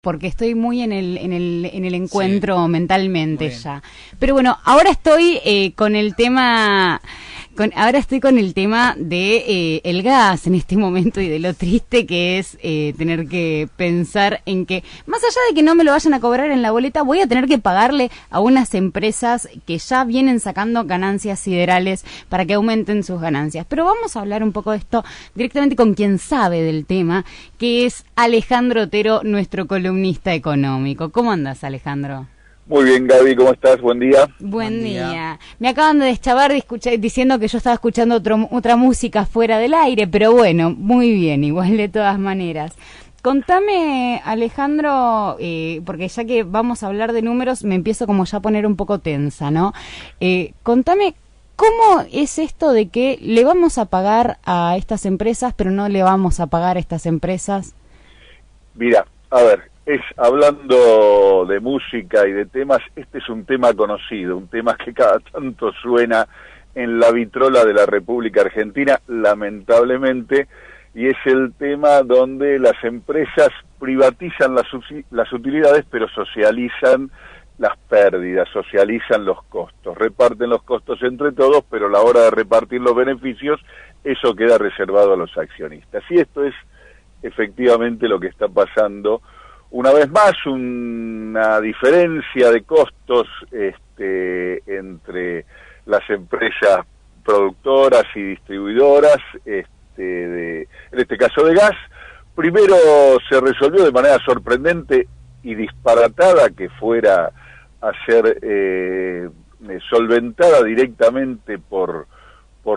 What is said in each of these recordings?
porque estoy muy en el encuentro mentalmente ya. Pero bueno, ahora estoy con el tema... Ahora estoy con el tema de el gas en este momento y de lo triste que es tener que pensar en que, más allá de que no me lo vayan a cobrar en la boleta, voy a tener que pagarle a unas empresas que ya vienen sacando ganancias siderales para que aumenten sus ganancias. Pero vamos a hablar un poco de esto directamente con quien sabe del tema, que es Alejandro Otero, nuestro columnista económico. ¿Cómo andas, Alejandro? Muy bien, Gaby, ¿cómo estás? Buen día. Buen día. Me acaban de deschavar diciendo que yo estaba escuchando otra música fuera del aire, pero bueno, muy bien, igual de todas maneras. Contame, Alejandro, porque ya que vamos a hablar de números, me empiezo como ya a poner un poco tensa, ¿no? Contame, ¿cómo es esto de que le vamos a pagar a estas empresas, pero no le vamos a pagar a estas empresas? Mira, a ver, hablando de música y de temas, este es un tema conocido, un tema que cada tanto suena en la vitrola de la República Argentina, lamentablemente, y es el tema donde las empresas privatizan las utilidades, pero socializan las pérdidas, socializan los costos, reparten los costos entre todos, pero a la hora de repartir los beneficios, eso queda reservado a los accionistas. Y esto es efectivamente lo que está pasando. Una vez más, una diferencia de costos entre las empresas productoras y distribuidoras, en este caso de gas. Primero se resolvió de manera sorprendente y disparatada que fuera a ser solventada directamente por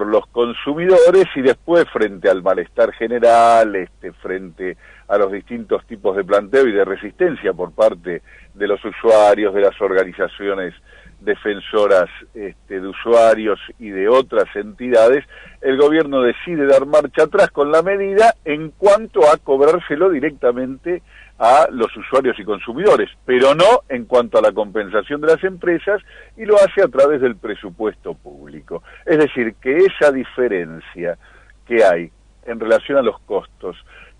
los consumidores, y después, frente al malestar general, frente a los distintos tipos de planteo y de resistencia por parte de los usuarios, de las organizaciones defensoras de usuarios y de otras entidades, el gobierno decide dar marcha atrás con la medida en cuanto a cobrárselo directamente a los usuarios y consumidores, pero no en cuanto a la compensación de las empresas, y lo hace a través del presupuesto público. Es decir, que esa diferencia que hay en relación a los costos,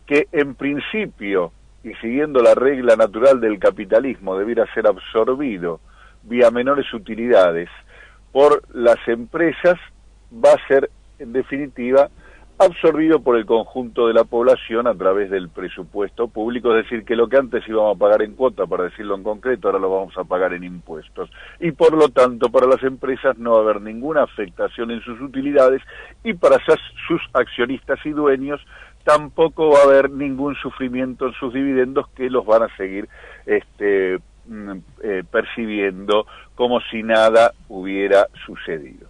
que en principio, y siguiendo la regla natural del capitalismo, debiera ser absorbido vía menores utilidades por las empresas, va a ser, en definitiva, absorbido por el conjunto de la población a través del presupuesto público, es decir, que lo que antes íbamos a pagar en cuota, para decirlo en concreto, ahora lo vamos a pagar en impuestos. Y por lo tanto, para las empresas no va a haber ninguna afectación en sus utilidades, y para sus accionistas y dueños tampoco va a haber ningún sufrimiento en sus dividendos, que los van a seguir percibiendo como si nada hubiera sucedido.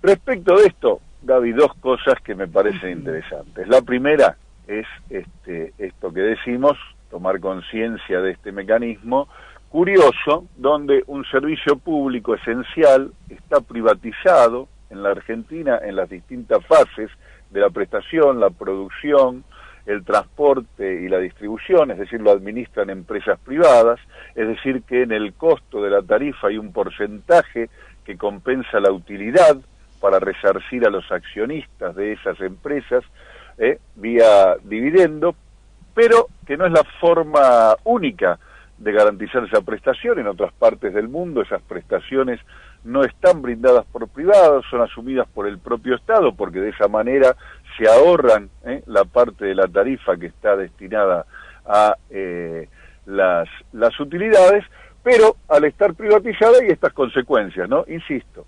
Respecto de esto, Gaby, dos cosas que me parecen interesantes. La primera es esto que decimos, tomar conciencia de este mecanismo curioso, donde un servicio público esencial está privatizado en la Argentina en las distintas fases de la prestación, la producción, el transporte y la distribución, es decir, lo administran empresas privadas, es decir, que en el costo de la tarifa hay un porcentaje que compensa la utilidad para resarcir a los accionistas de esas empresas vía dividendo, pero que no es la forma única de garantizar esa prestación. En otras partes del mundo esas prestaciones no están brindadas por privados, son asumidas por el propio Estado, porque de esa manera se ahorran la parte de la tarifa que está destinada a las utilidades, pero al estar privatizada hay estas consecuencias, ¿no? Insisto,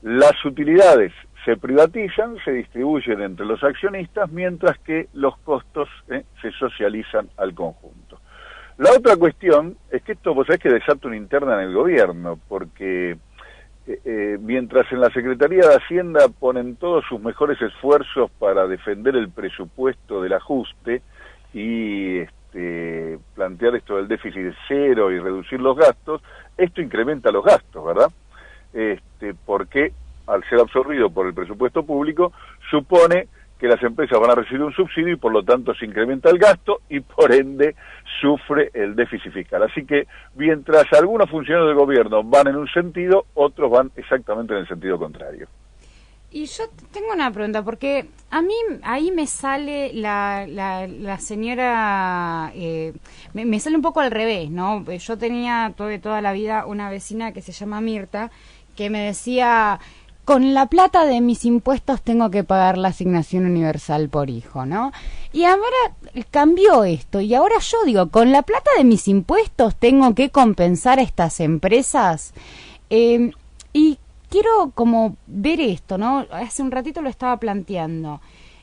las utilidades se privatizan, se distribuyen entre los accionistas, mientras que los costos se socializan al conjunto. La otra cuestión es que esto, vos sabés que desata una interna en el gobierno, porque mientras en la Secretaría de Hacienda ponen todos sus mejores esfuerzos para defender el presupuesto del ajuste y plantear esto del déficit cero y reducir los gastos, esto incrementa los gastos, ¿verdad? Porque al ser absorbido por el presupuesto público, supone que las empresas van a recibir un subsidio y por lo tanto se incrementa el gasto y por ende sufre el déficit fiscal. Así que mientras algunos funcionarios del gobierno van en un sentido, otros van exactamente en el sentido contrario. Y yo tengo una pregunta, porque a mí ahí me sale la señora, me sale un poco al revés, ¿no? Yo tenía toda la vida una vecina que se llama Mirta, que me decía, con la plata de mis impuestos tengo que pagar la asignación universal por hijo, ¿no? Y ahora cambió esto, y ahora yo digo, con la plata de mis impuestos tengo que compensar a estas empresas, y quiero como ver esto, ¿no? Hace un ratito lo estaba planteando.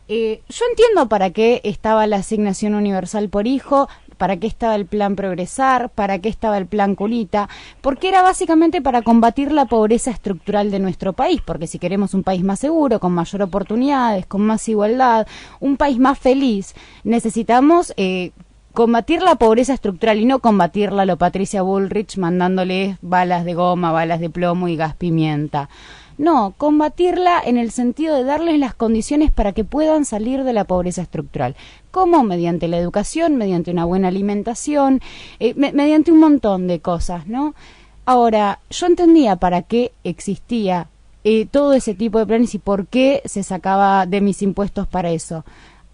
Yo entiendo para qué estaba la asignación universal por hijo, para qué estaba el plan Progresar, para qué estaba el plan Culita, porque era básicamente para combatir la pobreza estructural de nuestro país, porque si queremos un país más seguro, con mayor oportunidades, con más igualdad, un país más feliz, necesitamos combatir la pobreza estructural y no combatirla a lo Patricia Bullrich mandándoles balas de goma, balas de plomo y gas pimienta. No, combatirla en el sentido de darles las condiciones para que puedan salir de la pobreza estructural. ¿Cómo? Mediante la educación, mediante una buena alimentación, mediante un montón de cosas, ¿no? Ahora, yo entendía para qué existía todo ese tipo de planes y por qué se sacaba de mis impuestos para eso.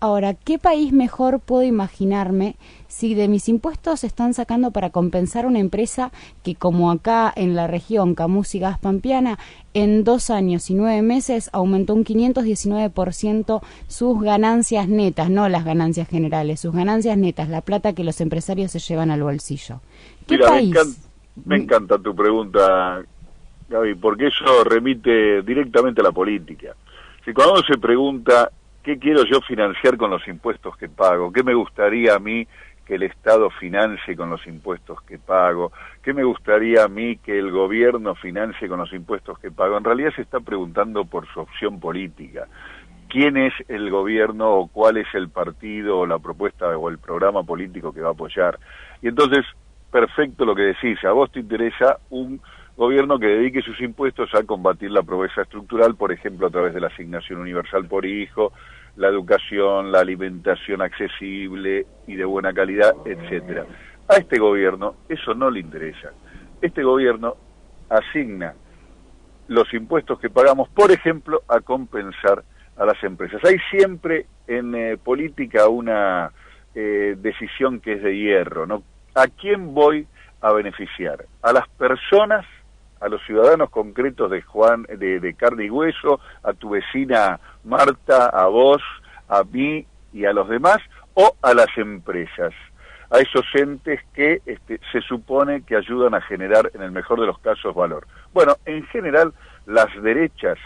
Ahora, ¿qué país mejor puedo imaginarme si de mis impuestos se están sacando para compensar una empresa que, como acá en la región Camus y Gas Pampeana, en 2 años y 9 meses aumentó un 519% sus ganancias netas, no las ganancias generales, sus ganancias netas, la plata que los empresarios se llevan al bolsillo? ¿Qué Mira, país? me encanta tu pregunta, Gaby, porque eso remite directamente a la política. Si cuando uno se pregunta, ¿qué quiero yo financiar con los impuestos que pago? ¿Qué me gustaría a mí que el Estado financie con los impuestos que pago? ¿Qué me gustaría a mí que el gobierno financie con los impuestos que pago? En realidad se está preguntando por su opción política. ¿Quién es el gobierno o cuál es el partido o la propuesta o el programa político que va a apoyar? Y entonces, perfecto lo que decís, a vos te interesa un gobierno que dedique sus impuestos a combatir la pobreza estructural, por ejemplo, a través de la asignación universal por hijo, la educación, la alimentación accesible y de buena calidad, etcétera. A este gobierno eso no le interesa. Este gobierno asigna los impuestos que pagamos, por ejemplo, a compensar a las empresas. Hay siempre en política una decisión que es de hierro, ¿no? ¿A quién voy a beneficiar? ¿A las personas, a los ciudadanos concretos de carne y hueso, a tu vecina Marta, a vos, a mí y a los demás, o a las empresas, a esos entes que se supone que ayudan a generar, en el mejor de los casos, valor? Bueno, en general, las derechas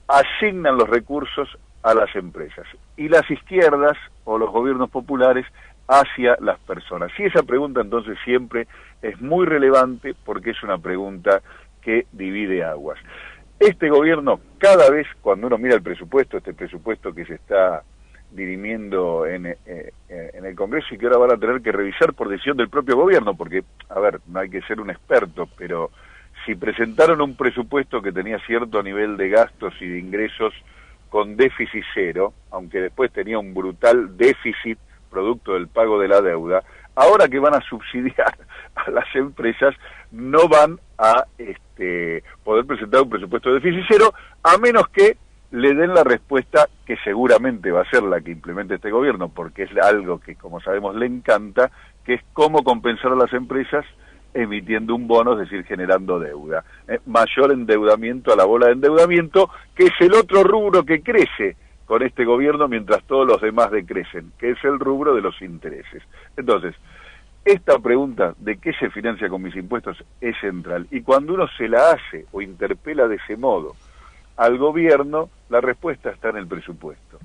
asignan los recursos a las empresas y las izquierdas o los gobiernos populares hacia las personas. Y esa pregunta entonces siempre es muy relevante porque es una pregunta que divide aguas. Este gobierno, cada vez cuando uno mira el presupuesto, este presupuesto que se está dirimiendo en el Congreso y que ahora van a tener que revisar por decisión del propio gobierno, porque, a ver, no hay que ser un experto, pero si presentaron un presupuesto que tenía cierto nivel de gastos y de ingresos con déficit cero, aunque después tenía un brutal déficit producto del pago de la deuda, ahora que van a subsidiar a las empresas, no van a poder presentar un presupuesto de déficit cero, a menos que le den la respuesta que seguramente va a ser la que implemente este gobierno, porque es algo que, como sabemos, le encanta, que es cómo compensar a las empresas emitiendo un bono, es decir, generando deuda. Mayor endeudamiento a la bola de endeudamiento, que es el otro rubro que crece con este gobierno mientras todos los demás decrecen, que es el rubro de los intereses. Entonces, esta pregunta de qué se financia con mis impuestos es central, y cuando uno se la hace o interpela de ese modo al gobierno, la respuesta está en el presupuesto.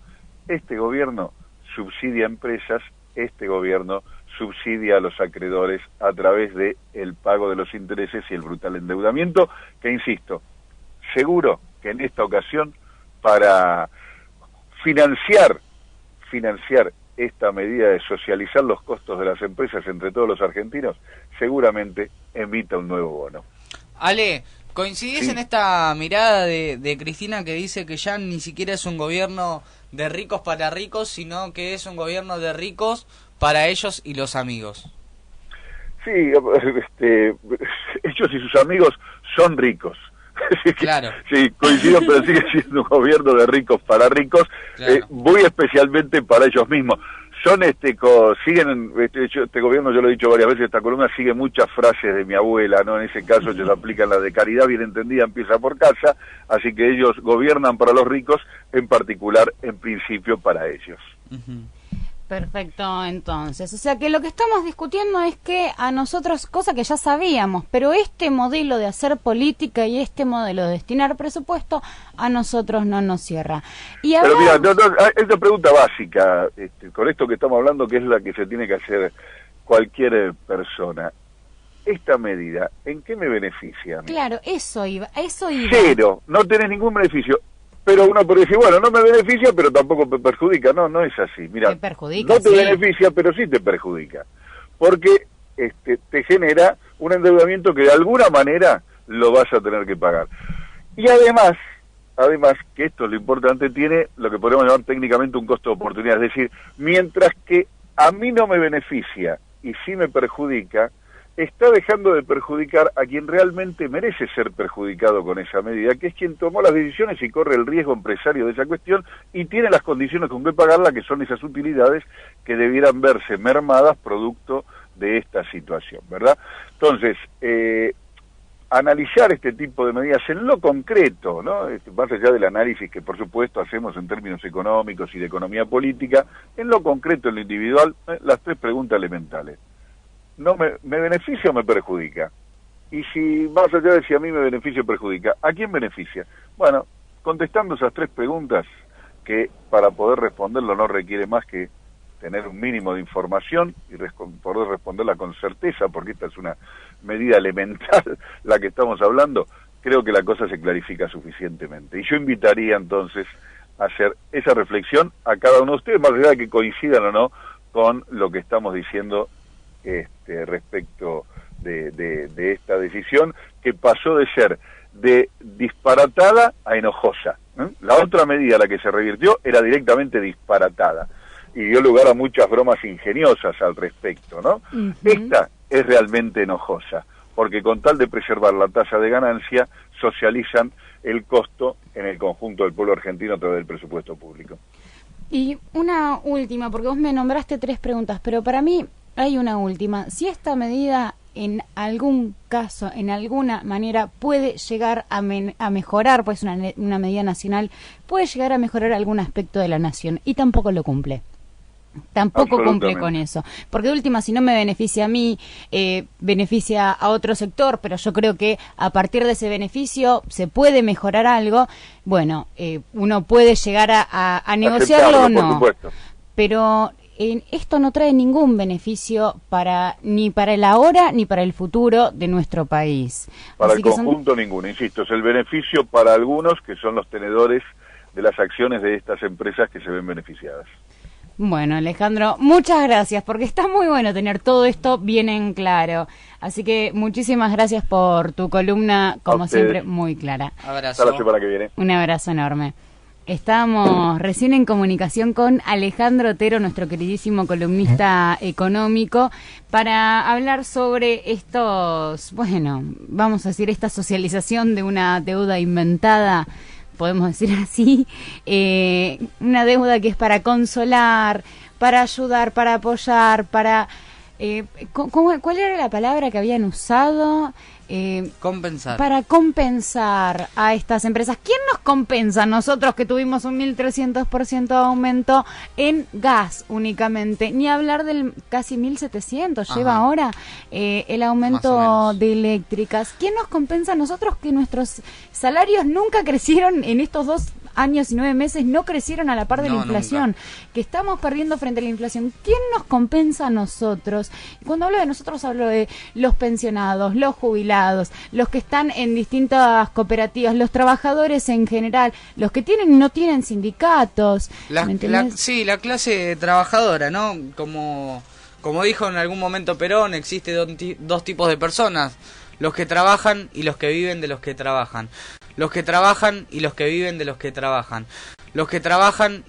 Este gobierno subsidia empresas, este gobierno subsidia a los acreedores a través de el pago de los intereses y el brutal endeudamiento, que insisto, seguro que en esta ocasión para financiar esta medida de socializar los costos de las empresas entre todos los argentinos, seguramente emita un nuevo bono. Ale, ¿coincidís Sí. en esta mirada de Cristina que dice que ya ni siquiera es un gobierno de ricos para ricos, sino que es un gobierno de ricos para ellos y los amigos? Sí, ellos y sus amigos son ricos, Claro. Sí, coincido, pero sigue siendo un gobierno de ricos para ricos, Claro. muy especialmente para ellos mismos. Son siguen este gobierno, yo lo he dicho varias veces, esta columna sigue muchas frases de mi abuela, ¿no? En ese caso ellos aplican la de caridad bien entendida, empieza por casa, así que ellos gobiernan para los ricos, en particular, en principio, para ellos. Perfecto, entonces. O sea que lo que estamos discutiendo es que a nosotros, cosa que ya sabíamos, pero este modelo de hacer política y este modelo de destinar presupuesto a nosotros no nos cierra. Y Pero mira, ahora... esta pregunta básica, con esto que estamos hablando, que es la que se tiene que hacer cualquier persona. Esta medida, ¿en qué me beneficia a mí? Claro, eso iba. Cero, no tenés ningún beneficio. Pero uno puede decir, bueno, no me beneficia, pero tampoco me perjudica. No, no es así. Mira, te perjudica, no te sí. beneficia, pero sí te perjudica. Porque te genera un endeudamiento que de alguna manera lo vas a tener que pagar. Y además, que esto es lo importante, tiene lo que podemos llamar técnicamente un costo de oportunidad. Es decir, mientras que a mí no me beneficia y sí me perjudica, está dejando de perjudicar a quien realmente merece ser perjudicado con esa medida, que es quien tomó las decisiones y corre el riesgo empresario de esa cuestión y tiene las condiciones con que pagarla, que son esas utilidades que debieran verse mermadas producto de esta situación, ¿verdad? Entonces, analizar este tipo de medidas en lo concreto, ¿no? Más allá del análisis que por supuesto hacemos en términos económicos y de economía política, en lo concreto, en lo individual, las tres preguntas elementales. ¿No me beneficia o me perjudica? Y si, más allá de si a mí me beneficia o perjudica, ¿a quién beneficia? Bueno, contestando esas tres preguntas, que para poder responderlo no requiere más que tener un mínimo de información y poder responderla con certeza, porque esta es una medida elemental la que estamos hablando, creo que la cosa se clarifica suficientemente. Y yo invitaría entonces a hacer esa reflexión a cada uno de ustedes, más allá de que coincidan o no con lo que estamos diciendo respecto de esta decisión, que pasó de ser de disparatada a enojosa. La otra medida a la que se revirtió era directamente disparatada y dio lugar a muchas bromas ingeniosas al respecto, ¿no? Esta es realmente enojosa, porque con tal de preservar la tasa de ganancia, socializan el costo en el conjunto del pueblo argentino a través del presupuesto público. Y una última, porque vos me nombraste tres preguntas, pero para mí hay una última. Si esta medida en algún caso, en alguna manera, puede llegar a mejorar, pues una medida nacional, puede llegar a mejorar algún aspecto de la nación, y tampoco lo cumple. Tampoco cumple con eso. Porque de última, si no me beneficia a mí, beneficia a otro sector, pero yo creo que a partir de ese beneficio se puede mejorar algo. Bueno, uno puede llegar a negociarlo o no. Pero esto no trae ningún beneficio ni para el ahora ni para el futuro de nuestro país. Para el conjunto ninguno, insisto, es el beneficio para algunos que son los tenedores de las acciones de estas empresas que se ven beneficiadas. Bueno, Alejandro, muchas gracias, porque está muy bueno tener todo esto bien en claro. Así que muchísimas gracias por tu columna, como siempre, muy clara. Abrazo. Hasta la semana que viene. Un abrazo enorme. Estábamos recién en comunicación con Alejandro Otero, nuestro queridísimo columnista económico, para hablar sobre vamos a decir, esta socialización de una deuda inventada, podemos decir así, una deuda que es para consolar, para ayudar, para apoyar, para... ¿cuál era la palabra que habían usado? Compensar. Para compensar a estas empresas. ¿Quién nos compensa? Nosotros que tuvimos un 1.300% de aumento en gas únicamente. Ni hablar del casi 1.700 lleva ahora el aumento de eléctricas. ¿Quién nos compensa a nosotros que nuestros salarios nunca crecieron en estos 2 años y 9 meses, no crecieron a la par de la inflación, nunca. Que estamos perdiendo frente a la inflación? ¿Quién nos compensa a nosotros? Y cuando hablo de nosotros, hablo de los pensionados, los jubilados, los que están en distintas cooperativas, los trabajadores en general, los que tienen y no tienen sindicatos. La clase trabajadora, ¿no? Como dijo en algún momento Perón, existe dos tipos de personas: los que trabajan y los que viven de los que trabajan. Los que trabajan y los que viven de los que trabajan. Los que trabajan